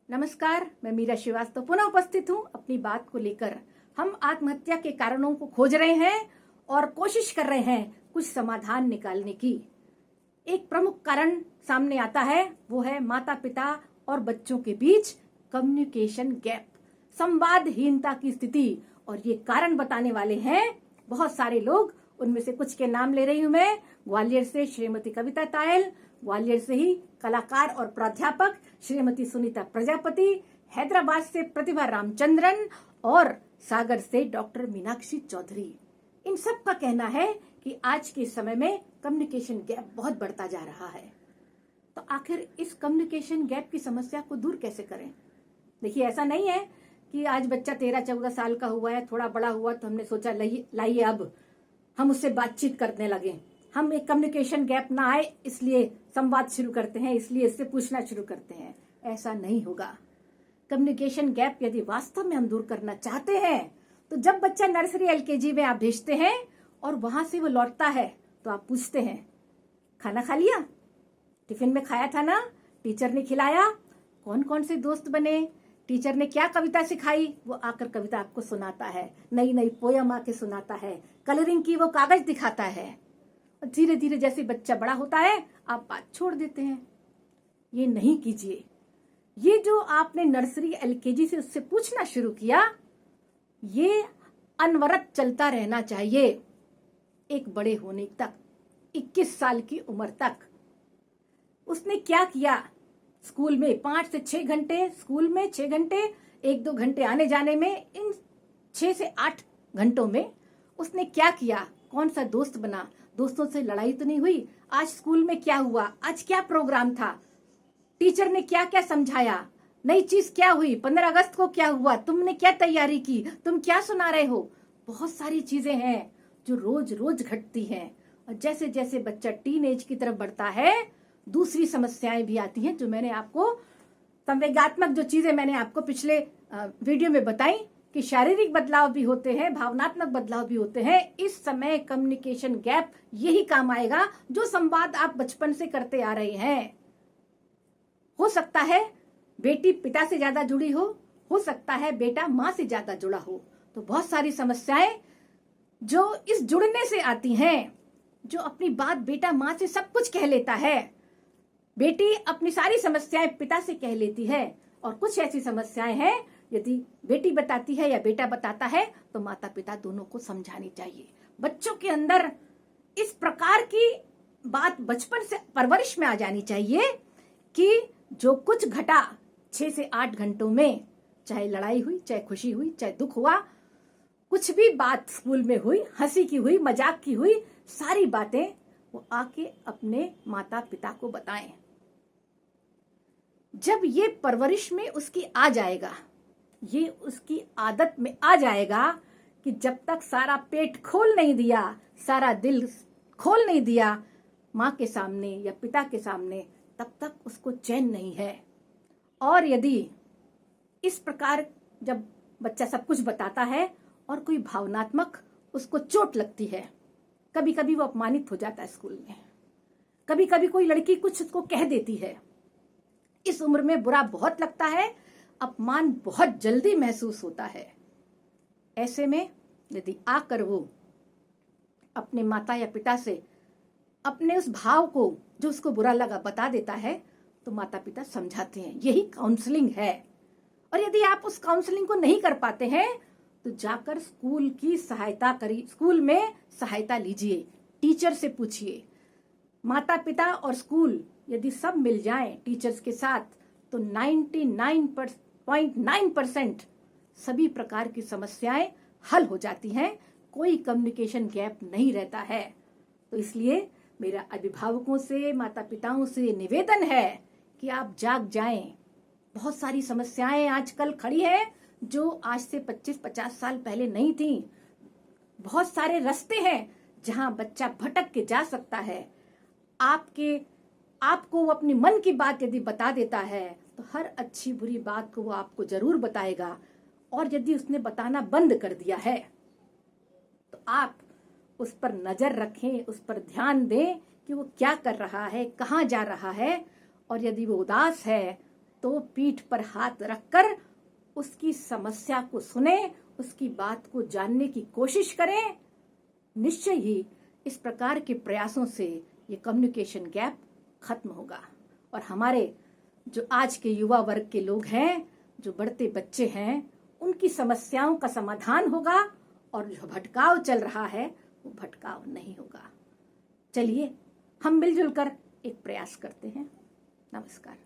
नमस्कार, मैं मीरा श्रीवास्तव पुनः उपस्थित हूँ अपनी बात को लेकर। हम आत्महत्या के कारणों को खोज रहे हैं और कोशिश कर रहे हैं कुछ समाधान निकालने की। एक प्रमुख कारण सामने आता है, वो है माता पिता और बच्चों के बीच कम्युनिकेशन गैप, संवादहीनता की स्थिति। और ये कारण बताने वाले हैं बहुत सारे लोग, उनमें से कुछ के नाम ले रही हूं मैं। ग्वालियर से श्रीमती कविता तायल, ग्वालियर से ही कलाकार और प्राध्यापक श्रीमती सुनीता प्रजापति, हैदराबाद से प्रतिभा रामचंद्रन और सागर से डॉक्टर मीनाक्षी चौधरी। इन सब का कहना है कि आज के समय में कम्युनिकेशन गैप बहुत बढ़ता जा रहा है। तो आखिर इस कम्युनिकेशन गैप की समस्या को दूर कैसे करें? देखिए, ऐसा नहीं है कि आज बच्चा 13-14 साल का हुआ है, थोड़ा बड़ा हुआ तो हमने सोचा लाइए अब हम उससे बातचीत करने लगे, हम एक कम्युनिकेशन गैप ना आए इसलिए संवाद शुरू करते हैं, इसलिए इससे पूछना शुरू करते हैं। ऐसा नहीं होगा। कम्युनिकेशन गैप यदि वास्तव में हम दूर करना चाहते हैं तो जब बच्चा नर्सरी एलकेजी में आप भेजते हैं और वहां से वो लौटता है तो आप पूछते हैं, खाना खा लिया? टिफिन में खाया था ना? टीचर ने खिलाया? कौन कौन से दोस्त बने? टीचर ने क्या कविता सिखाई? वो आकर कविता आपको सुनाता है, नई नई पोयम आके सुनाता है, कलरिंग की वो कागज दिखाता है। और धीरे धीरे जैसे बच्चा बड़ा होता है आप बात छोड़ देते हैं। ये नहीं कीजिए। ये जो आपने नर्सरी एलकेजी से उससे पूछना शुरू किया, ये अनवरत चलता रहना चाहिए एक बड़े होने तक, 21 साल की उम्र तक। उसने क्या किया स्कूल में? 5 से 6 घंटे स्कूल में, 6 घंटे, 1-2 घंटे आने जाने में, इन 6 से 8 घंटों में उसने क्या किया? कौन सा दोस्त बना? दोस्तों से लड़ाई तो नहीं हुई? आज स्कूल में क्या हुआ? आज क्या प्रोग्राम था? टीचर ने क्या क्या समझाया? नई चीज क्या हुई? 15 अगस्त को क्या हुआ? तुमने क्या तैयारी की? तुम क्या सुना रहे हो? बहुत सारी चीजें हैं जो रोज रोज घटती हैं। और जैसे जैसे बच्चा टीन एज की तरफ बढ़ता है, दूसरी समस्याएं भी आती हैं जो मैंने आपको, संवेगात्मक जो चीजें मैंने आपको पिछले वीडियो में बताई कि शारीरिक बदलाव भी होते हैं, भावनात्मक बदलाव भी होते हैं। इस समय कम्युनिकेशन गैप यही काम आएगा जो संवाद आप बचपन से करते आ रहे हैं। हो सकता है बेटी पिता से ज्यादा जुड़ी हो सकता है बेटा माँ से ज्यादा जुड़ा हो। तो बहुत सारी समस्याएं जो इस जुड़ने से आती हैं, जो अपनी बात बेटा माँ से सब कुछ कह लेता है, बेटी अपनी सारी समस्याएं पिता से कह लेती है। और कुछ ऐसी समस्याएं हैं यदि बेटी बताती है या बेटा बताता है तो माता पिता दोनों को समझानी चाहिए। बच्चों के अंदर इस प्रकार की बात बचपन से परवरिश में आ जानी चाहिए कि जो कुछ घटा 6 से 8 घंटों में, चाहे लड़ाई हुई, चाहे खुशी हुई, चाहे दुख हुआ, कुछ भी बात स्कूल में हुई, हंसी की हुई, मजाक की हुई, सारी बातें वो आके अपने माता पिता को बताएं। जब ये परवरिश में उसकी आ जाएगा, ये उसकी आदत में आ जाएगा कि जब तक सारा पेट खोल नहीं दिया, सारा दिल खोल नहीं दिया माँ के सामने या पिता के सामने, तब तक उसको चैन नहीं है। और यदि इस प्रकार जब बच्चा सब कुछ बताता है और कोई भावनात्मक उसको चोट लगती है, कभी कभी वो अपमानित हो जाता है स्कूल में, कभी कभी कोई लड़की कुछ उसको कह देती है, इस उम्र में बुरा बहुत लगता है, अपमान बहुत जल्दी महसूस होता है। ऐसे में यदि आकर वो अपने माता या पिता से अपने उस भाव को जो उसको बुरा लगा बता देता है तो माता पिता समझाते हैं। यही काउंसलिंग है। और यदि आप उस काउंसलिंग को नहीं कर पाते हैं तो जाकर स्कूल की सहायता करिए, स्कूल में सहायता लीजिए, टीचर से पूछिए। माता पिता और स्कूल यदि सब मिल जाएं टीचर्स के साथ तो 99.9% सभी प्रकार की समस्याएं हल हो जाती हैं, कोई कम्युनिकेशन गैप नहीं रहता है। तो इसलिए मेरा अभिभावकों से, माता पिताओं से निवेदन है कि आप जाग जाएं। बहुत सारी समस्याएं आजकल खड़ी हैं जो आज से 25-50 साल पहले नहीं थी। बहुत सारे रास्ते हैं जहां बच्चा भटक के जा सकता है। आपको वो अपनी मन की बात यदि बता देता है तो हर अच्छी बुरी बात को वो आपको जरूर बताएगा। और यदि उसने बताना बंद कर दिया है तो आप उस पर नजर रखें, उस पर ध्यान दें कि वो क्या कर रहा है, कहाँ जा रहा है। और यदि वो उदास है तो पीठ पर हाथ रखकर उसकी समस्या को सुने, उसकी बात को जानने की कोशिश करें। निश्चय ही इस प्रकार के प्रयासों से ये कम्युनिकेशन गैप खत्म होगा और हमारे जो आज के युवा वर्ग के लोग हैं, जो बढ़ते बच्चे हैं, उनकी समस्याओं का समाधान होगा और जो भटकाव चल रहा है वो भटकाव नहीं होगा। चलिए हम मिलजुल कर एक प्रयास करते हैं। नमस्कार।